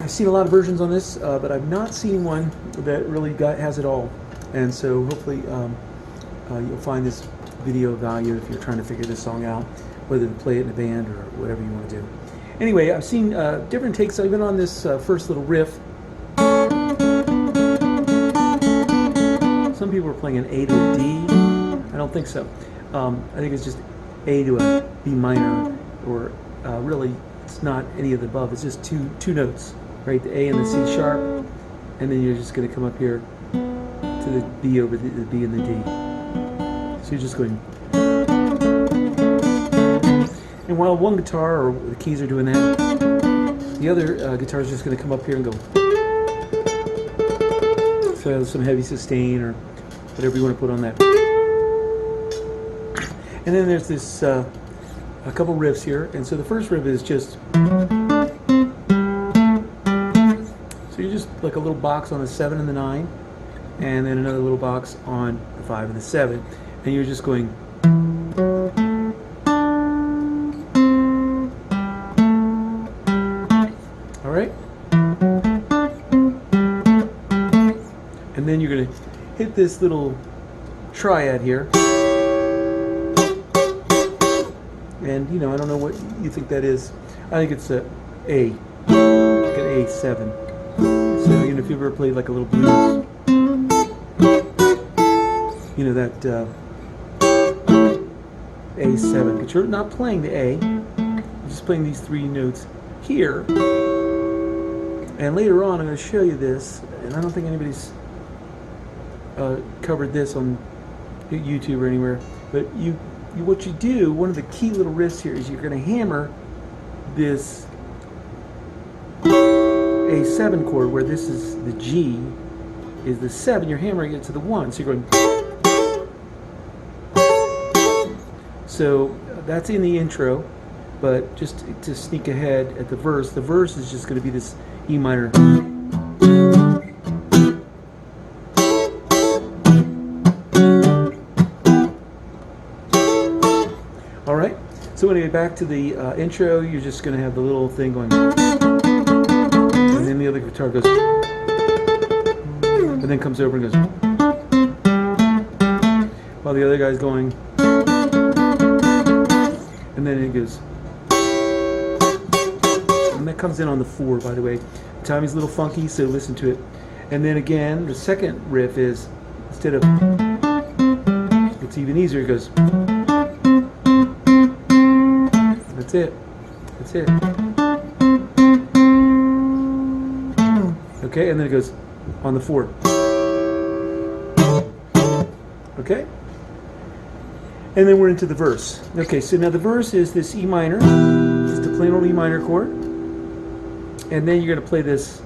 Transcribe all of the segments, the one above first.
I've seen a lot of versions on this, but I've not seen one that really has it all. And so hopefully you'll find this video of value if you're trying to figure this song out, whether to play it in a band or whatever you want to do. Anyway, I've seen different takes even on this first little riff. Some people are playing an A to a D. I don't think so. I think it's just A to a B minor, or really it's not any of the above. It's just two notes, right? The A and the C sharp, and then you're just going to come up here to the B over the B and the D. So you're just going. And while one guitar or the keys are doing that, the other guitar is just going to come up here and go. So some heavy sustain or whatever you want to put on that. And then there's this a couple riffs here, and so the first riff is just. So you're just like a little box on the 7 and the 9, and then another little box on the 5 and the 7, and you're just going. All right. And then you're going to hit this little triad here. And, you know, I don't know what you think that is. I think it's a A, like an A7. So, you know, if you ever played like a little blues, you know, that A7. But you're not playing the A, you're just playing these 3 notes here. And later on, I'm going to show you this, and I don't think anybody's covered this on YouTube or anywhere, but what you do, one of the key little riffs here is you're going to hammer this A7 chord, where this is the G, is the 7, you're hammering it to the 1, so you're going. So that's in the intro, but just to sneak ahead at the verse is just going to be this E minor. Alright, so anyway, back to the intro, you're just going to have the little thing going, and then the other guitar goes, and then comes over and goes, while the other guy's going, and then it goes, and that comes in on the 4, by the way. The timing's a little funky, so listen to it. And then again, the second riff is, instead of, it's even easier, it goes. That's it. That's it. Okay, and then it goes on the 4. Okay? And then we're into the verse. Okay, so now the verse is this E minor, just a plain old E minor chord. And then you're going to play this.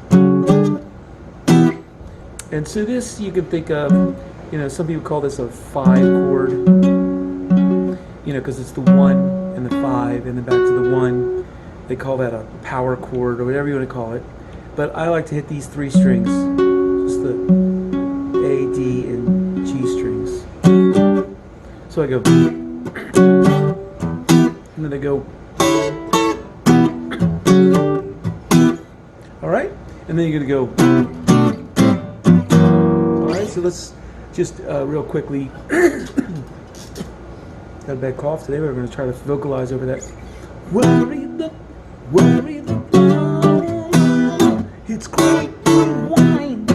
And so this you can think of, you know, some people call this a 5 chord, you know, because it's the 1 and the 5 and then back to the 1. They call that a power chord or whatever you want to call it. But I like to hit these 3 strings, just the A, D, and G strings. So I go, and then I go, all right, and then you're gonna go. All right, so let's just real quickly. Got a bad cough today. We're gonna try to vocalize over that. Worry the bone. It's great wine.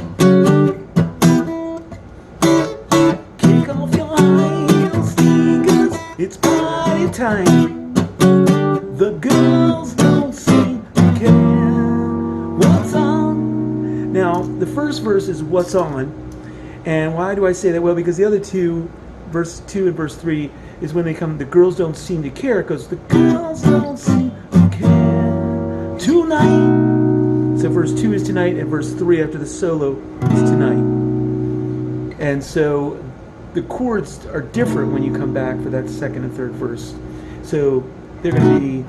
Kick off your high sneakers. It's party time. The girls don't seem to care what's on. Now, the first verse is what's on. And why do I say that? Well, because the other two, verse 2 and verse 3, is when they come, the girls don't seem to care, because the girls don't seem to care tonight. So verse 2 is tonight, and verse 3 after the solo is tonight. And so the chords are different when you come back for that second and third verse. So they're going to be,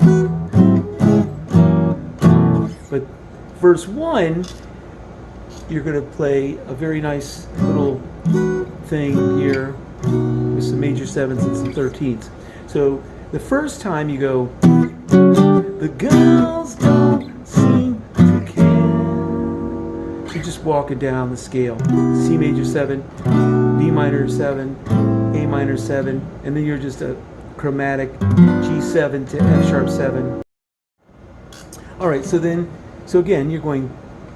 but verse 1, you're going to play a very nice little thing here with some major 7s and some 13s. So the first time you go, the girls don't seem to care. you're just walking down the scale. C major 7, B minor 7, A minor 7, and then you're just a chromatic G7 to F sharp 7. All right, so again you're going,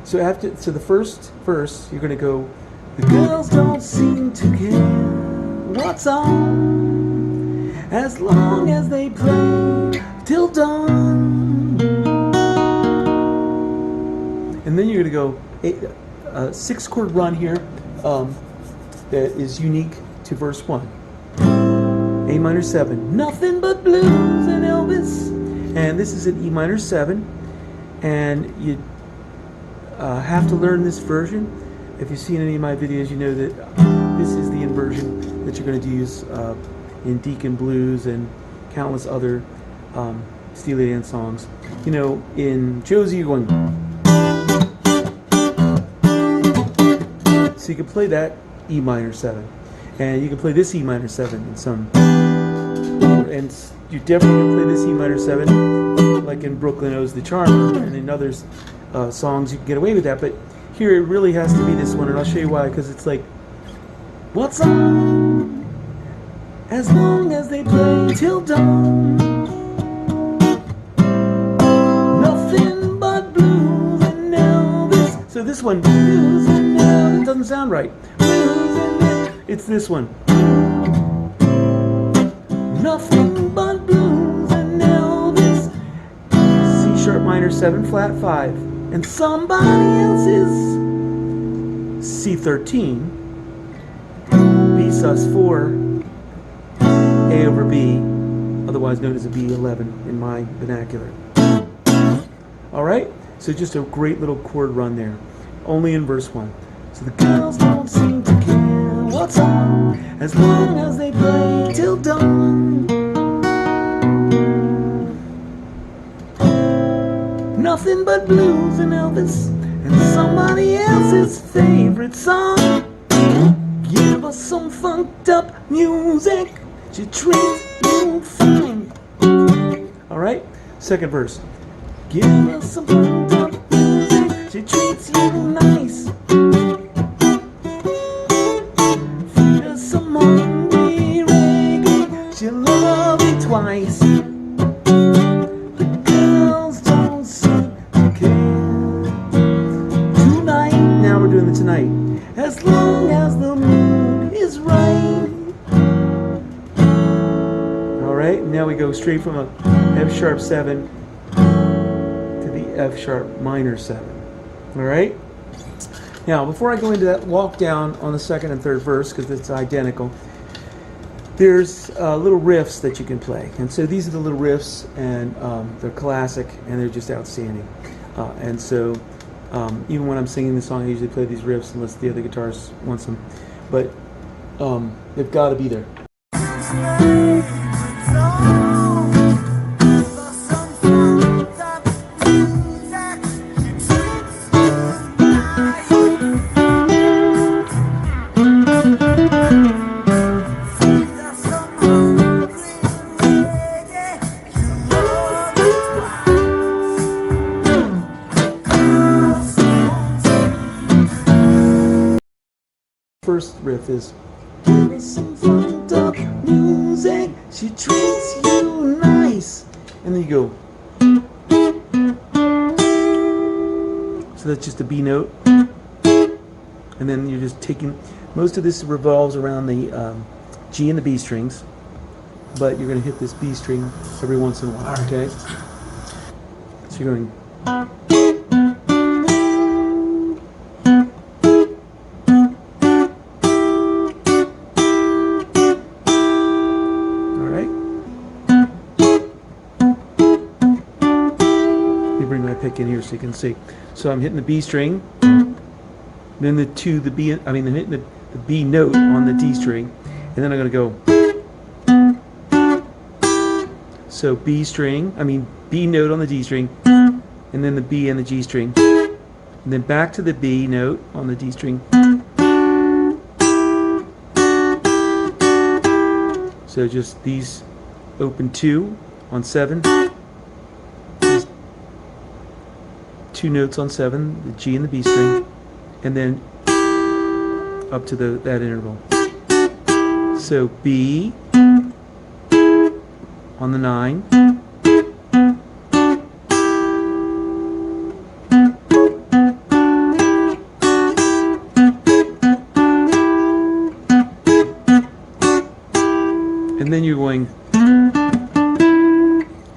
so the first verse you're going to go, the girls don't seem to care what's on, as long as they play till dawn. And then you're going to go a 6-chord run here that is unique to verse 1. A minor 7, nothing but blues and Elvis. And this is an E minor 7, and you have to learn this version. If you've seen any of my videos, you know that this is the inversion that you're going to use in Deacon Blues and countless other Steely Dan songs. You know, in Josie, you're going. So you can play that E minor 7, and you can play this E minor 7 in some, and you definitely can play this E minor 7, like in Brooklyn Owes the Charmer, and in other songs you can get away with that. But here it really has to be this one, and I'll show you why. Because it's like, what's on, as long as they play till dawn. Nothing but blues and Elvis. So this one, blues and Elvis, it doesn't sound right. Blues and Elvis, it's this one. Nothing but blues and Elvis. C sharp minor 7 flat 5, and somebody else's C13, B sus 4, A over B, otherwise known as a B11 in my vernacular. Alright, so just a great little chord run there, only in verse 1. So the girls don't seem to care what's on, as long as they play till dawn. Nothing but blues and Elvis, and somebody else's favorite song. Give us some funked up music, she treats you fine. Alright, second verse. Give us some funked up music, she treats you nice. Feed us some hungry reggae, she'll love you twice. The girls don't seem to care tonight. Now we're doing the tonight. As long as the mood is right. Alright, now we go straight from a F sharp 7 to the F sharp minor 7. Alright? Now, before I go into that walk down on the second and third verse, because it's identical, there's little riffs that you can play. And so these are the little riffs, and they're classic, and they're just outstanding. And so even when I'm singing the song, I usually play these riffs unless the other guitarist wants them. But they've got to be there. First riff is, give us some funked up music, she treats you nice. And then you go, so that's just a B note. And then you're just taking, most of this revolves around the G and the B strings, but you're going to hit this B string every once in a while, okay? So you're going, pick in here so you can see. So I'm hitting the B string, then I'm hitting the B note on the D string, and then I'm going to go. So B note on the D string, and then the B and the G string, and then back to the B note on the D string. So just these open 2 on 7. 2 notes on 7, the G and the B string, and then up to that interval. So B on the 9, and then you're going,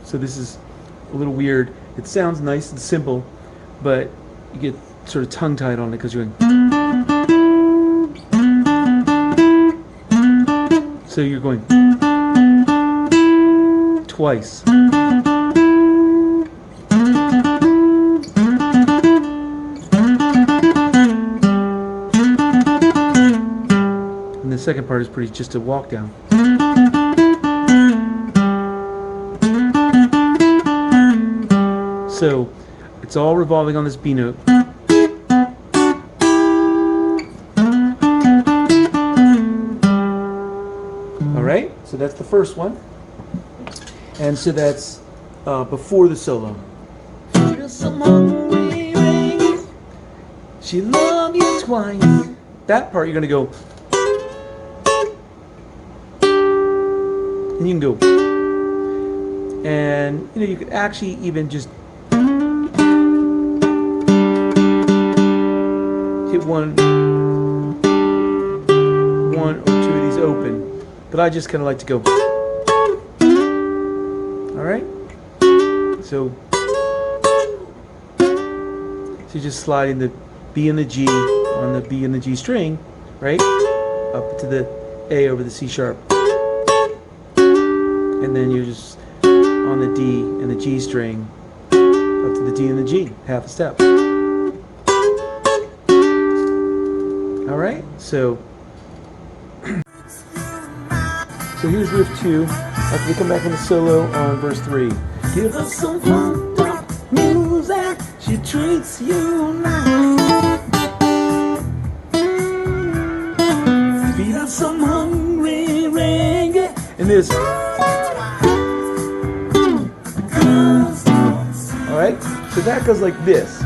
so this is a little weird. It sounds nice and simple, but you get sort of tongue-tied on it because you're going. So you're going twice. And the second part is pretty just a walk down. So it's all revolving on this B note. Alright, so that's the first one. And so that's before the solo. She loved you twice. That part you're going to go. And you can go. And you know, you could actually even just hit one or two of these open, but I just kind of like to go. All right, so you're just sliding the B and the G on the B and the G string, right, up to the A over the C sharp, and then you're just on the D and the G string up to the D and the G, half a step. Alright, so here's riff 2 after we come back in the solo on verse 3. Give us some fun, music, she treats you nice. Feed us some hungry reggae. And this. Alright, so that goes like this.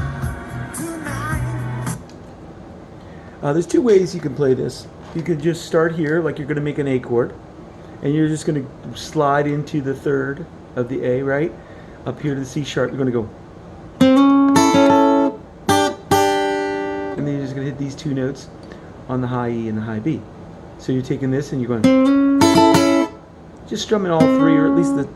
There's two ways you can play this. You could just start here like you're going to make an A chord, and you're just going to slide into the third of the A, right? Up here to the C sharp, you're going to go. And then you're just going to hit these two notes on the high E and the high B. So you're taking this and you're going, just strumming all three, or at least the.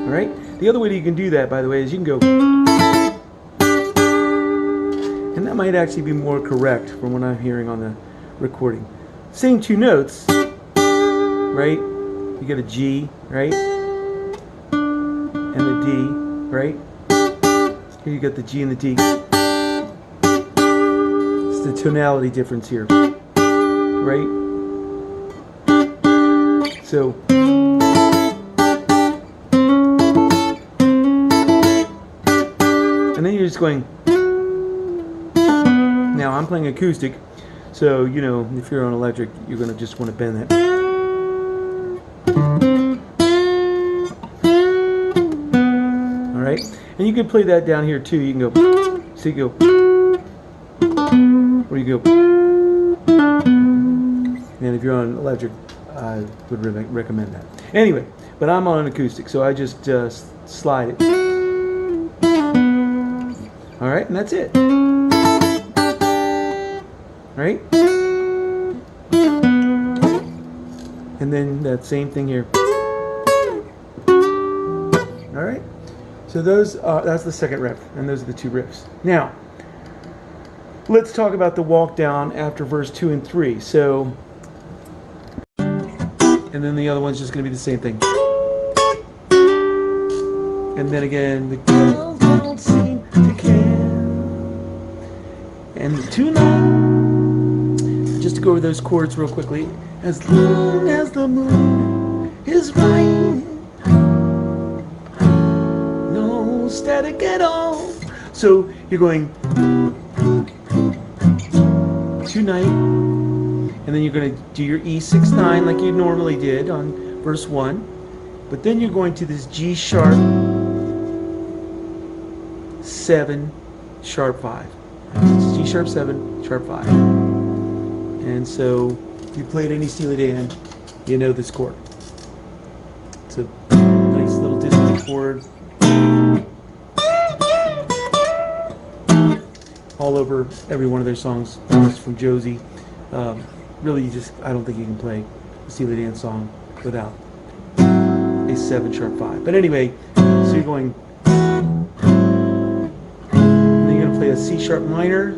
Alright? The other way that you can do that, by the way, is you can go. And that might actually be more correct from what I'm hearing on the recording. Same two notes, right? You get a G, right? And the D, right? Here you got the G and the D. It's the tonality difference here, right? So, and then you're just going. Now I'm playing acoustic, so you know if you're on electric, you're gonna just want to bend that. All right, and you can play that down here too. You can go, so you go, or you go. And if you're on electric, I would recommend that. Anyway, but I'm on an acoustic, so I just slide it. All right, and that's it. Right? And then that same thing here. Alright? So those that's the second riff, and those are the two riffs. Now, let's talk about the walk down after verse 2 and 3. So, and then the other one's just going to be the same thing. And then again, the girls don't seem to care. And the tonight. Just to go over those chords real quickly. As long as the moon is right, no static at all. So you're going tonight, and then you're going to do your E6-9 like you normally did on verse 1. But then you're going to this G sharp 7 sharp 5. It's G sharp 7, sharp 5. And so if you played any Steely Dan, you know this chord. It's a nice little dissonant chord. All over every one of their songs, from Josie. Really, I don't think you can play a Steely Dan song without a 7 sharp 5. But anyway, so you're going, then you're going to play a C sharp minor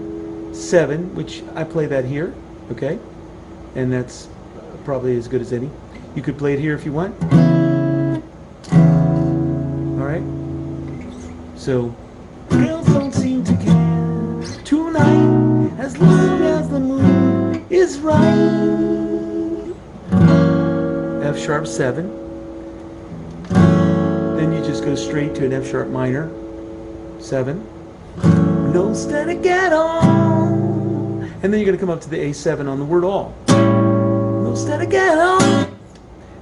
7, which I play that here, okay? And that's probably as good as any. You could play it here if you want. Alright? So, girls don't seem to care tonight as long as the moon is right. F sharp 7. Then you just go straight to an F sharp minor 7. No steady get on. And then you're going to come up to the A7 on the word all. No steady get on.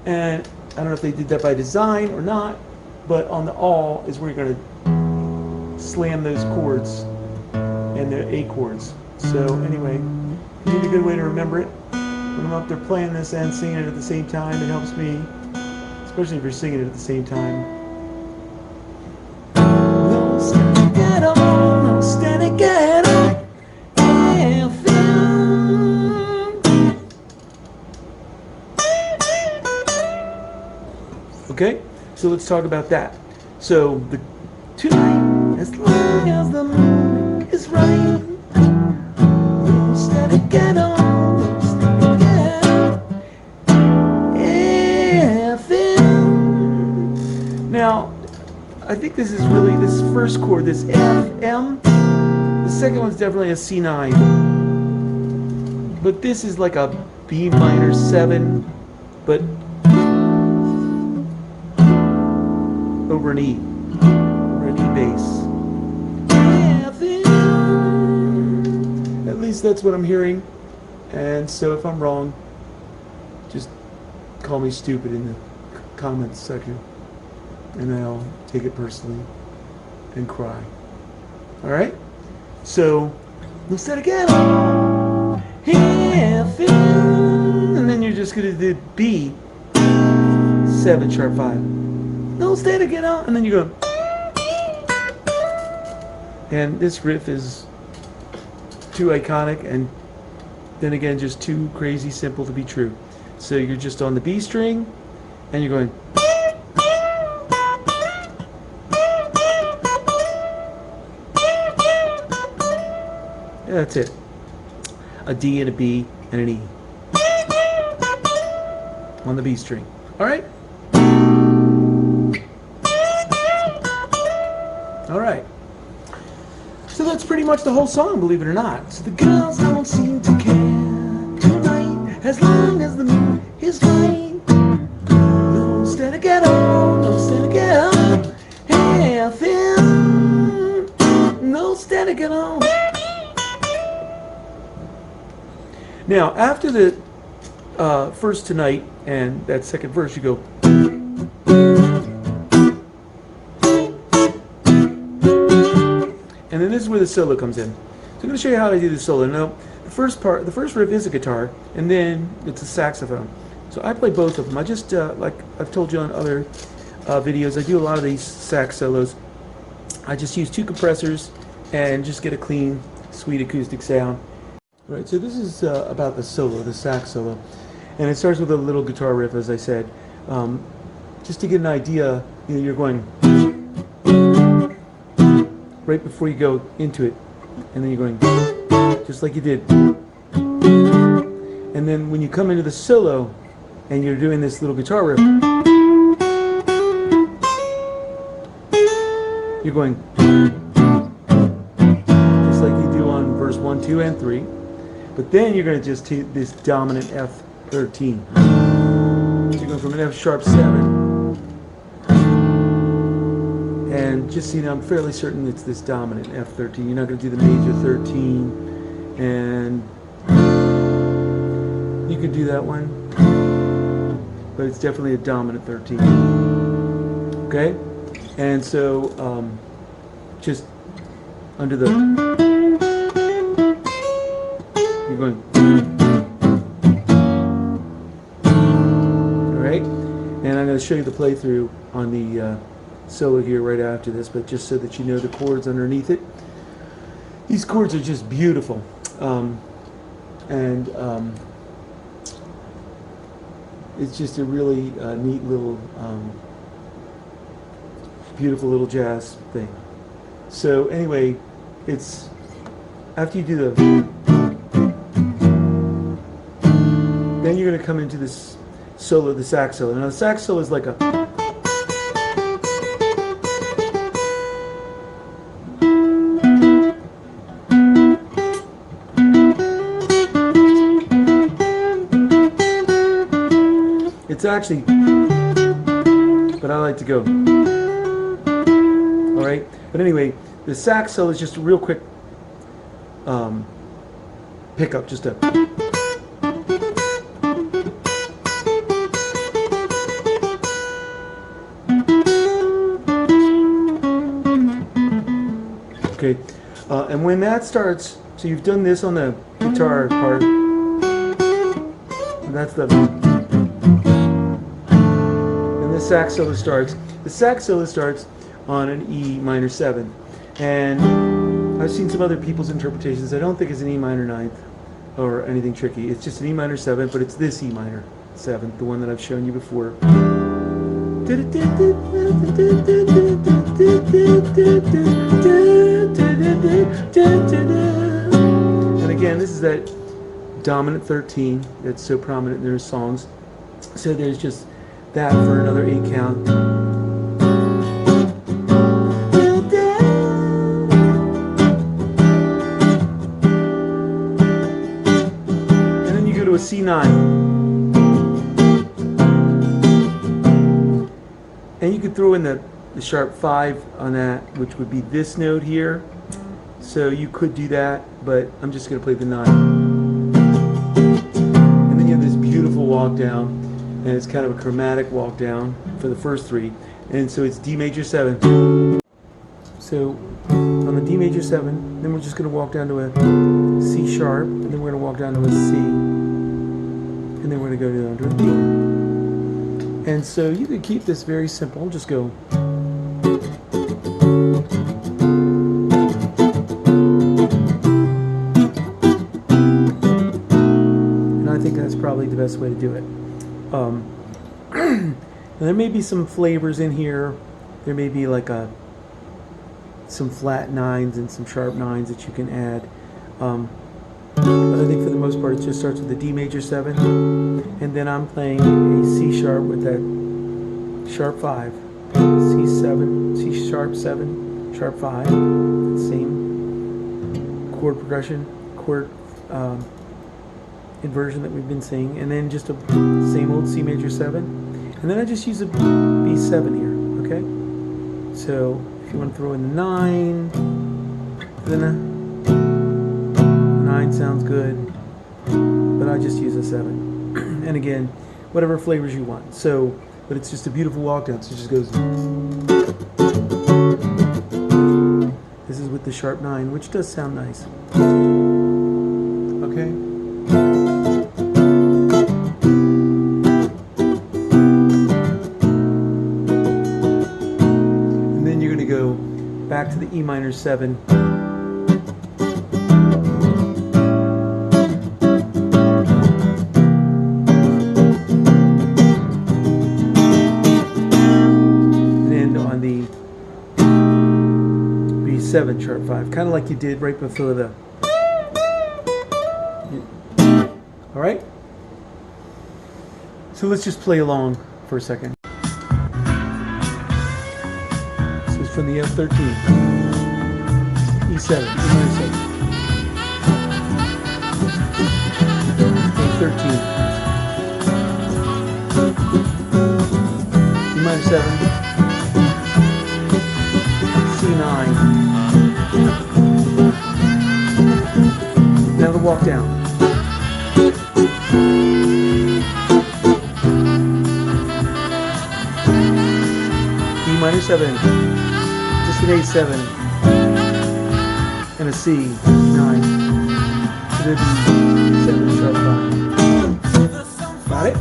And I don't know if they did that by design or not, but on the all is where you're going to slam those chords and the A chords. So anyway, you need a good way to remember it. When I'm up there playing this and singing it at the same time, it helps me, especially if you're singing it at the same time. No steady get on, no steady get on. Okay, so let's talk about that. So the tonight, as long as the moon is right, no steady get on, no steady get on. FM. Now, I think this is really this first chord, this F M. The second one's definitely a C9, but this is like a B minor 7, but over an E, or an E bass. At least that's what I'm hearing. And so if I'm wrong, just call me stupid in the comments section, and I'll take it personally and cry. All right. So let's start again. And then you're just gonna do B 7 sharp 5. No, stay to get out, and then you go. And this riff is too iconic, and then again, just too crazy simple to be true. So you're just on the B string, and you're going. Yeah, that's it. A D and a B and an E on the B string. All right. Alright, so that's pretty much the whole song, believe it or not. So the girls don't seem to care tonight, as long as the moon is right. No steady get on, no steady get on. FM, no steady get on. Now, after the first tonight and that second verse, you go. And then this is where the solo comes in. So I'm going to show you how to do the solo. Now, the first riff is a guitar, and then it's a saxophone. So I play both of them. I just, like I've told you on other videos, I do a lot of these sax solos. I just use 2 compressors and just get a clean, sweet acoustic sound. All right, so this is about the solo, the sax solo. And it starts with a little guitar riff, as I said. Just to get an idea, you know, you're going right before you go into it, and then you're going just like you did. And then when you come into the solo and you're doing this little guitar riff, you're going just like you do on verse 1, 2, and 3. But then you're going to just take this dominant F13. So you're going from an F sharp 7. And just so you know, I'm fairly certain it's this dominant F13. You're not going to do the major 13, and you could do that one, but it's definitely a dominant 13. Okay? And so, just under the, you're going, alright? And I'm going to show you the playthrough on the solo here right after this, but just so that you know the chords underneath it. These chords are just beautiful. It's just a really neat little, beautiful little jazz thing. So anyway, it's after you do the, then you're going to come into this solo, the sax solo. Now the sax solo is like a, it's actually, but I like to go, all right? But anyway, the sax solo is just a real quick pickup, just a, okay, and when that starts, so you've done this on the guitar part, and that's the, and the sax solo starts. The sax solo starts on an E minor 7, and I've seen some other people's interpretations. I don't think it's an E minor 9th or anything tricky. It's just an E minor 7, but it's this E minor 7, the one that I've shown you before. And again, this is that dominant 13 that's so prominent in their songs. So there's just that for another 8 count. And then you go to a C9. And you could throw in the sharp 5 on that, which would be this note here. So you could do that, but I'm just going to play the 9. And then you have this beautiful walk down, and it's kind of a chromatic walk down for the first 3. And so it's D major 7. So on the D major 7, then we're just going to walk down to a C sharp, and then we're going to walk down to a C, and then we're going to go down to a D. And so you could keep this very simple, just go. And I think that's probably the best way to do it. And there may be some flavors in here. There may be like some flat 9s and some sharp 9s that you can add. But I think for the most part it just starts with the D major 7, and then I'm playing a C sharp with that sharp 5, C7, C sharp 7, sharp 5, same chord progression, chord inversion that we've been seeing, and then just a same old C major 7, and then I just use a B7 here, okay? So if you want to throw in the 9, then a 9 sounds good, but I just use a 7. And again, whatever flavors you want. So, but it's just a beautiful walk down. So it just goes. This is with the sharp 9, which does sound nice. Okay. And then you're going to go back to the E minor 7. B7 sharp 5, kind of like you did right before the. All right. So let's just play along for a second. This is from the F13, E7, E minor 7, F13, E minor 7, C9. Now the walk down. E minor 7, just an A7, and a C, 9. So there'd be 7 sharp 5. Got it?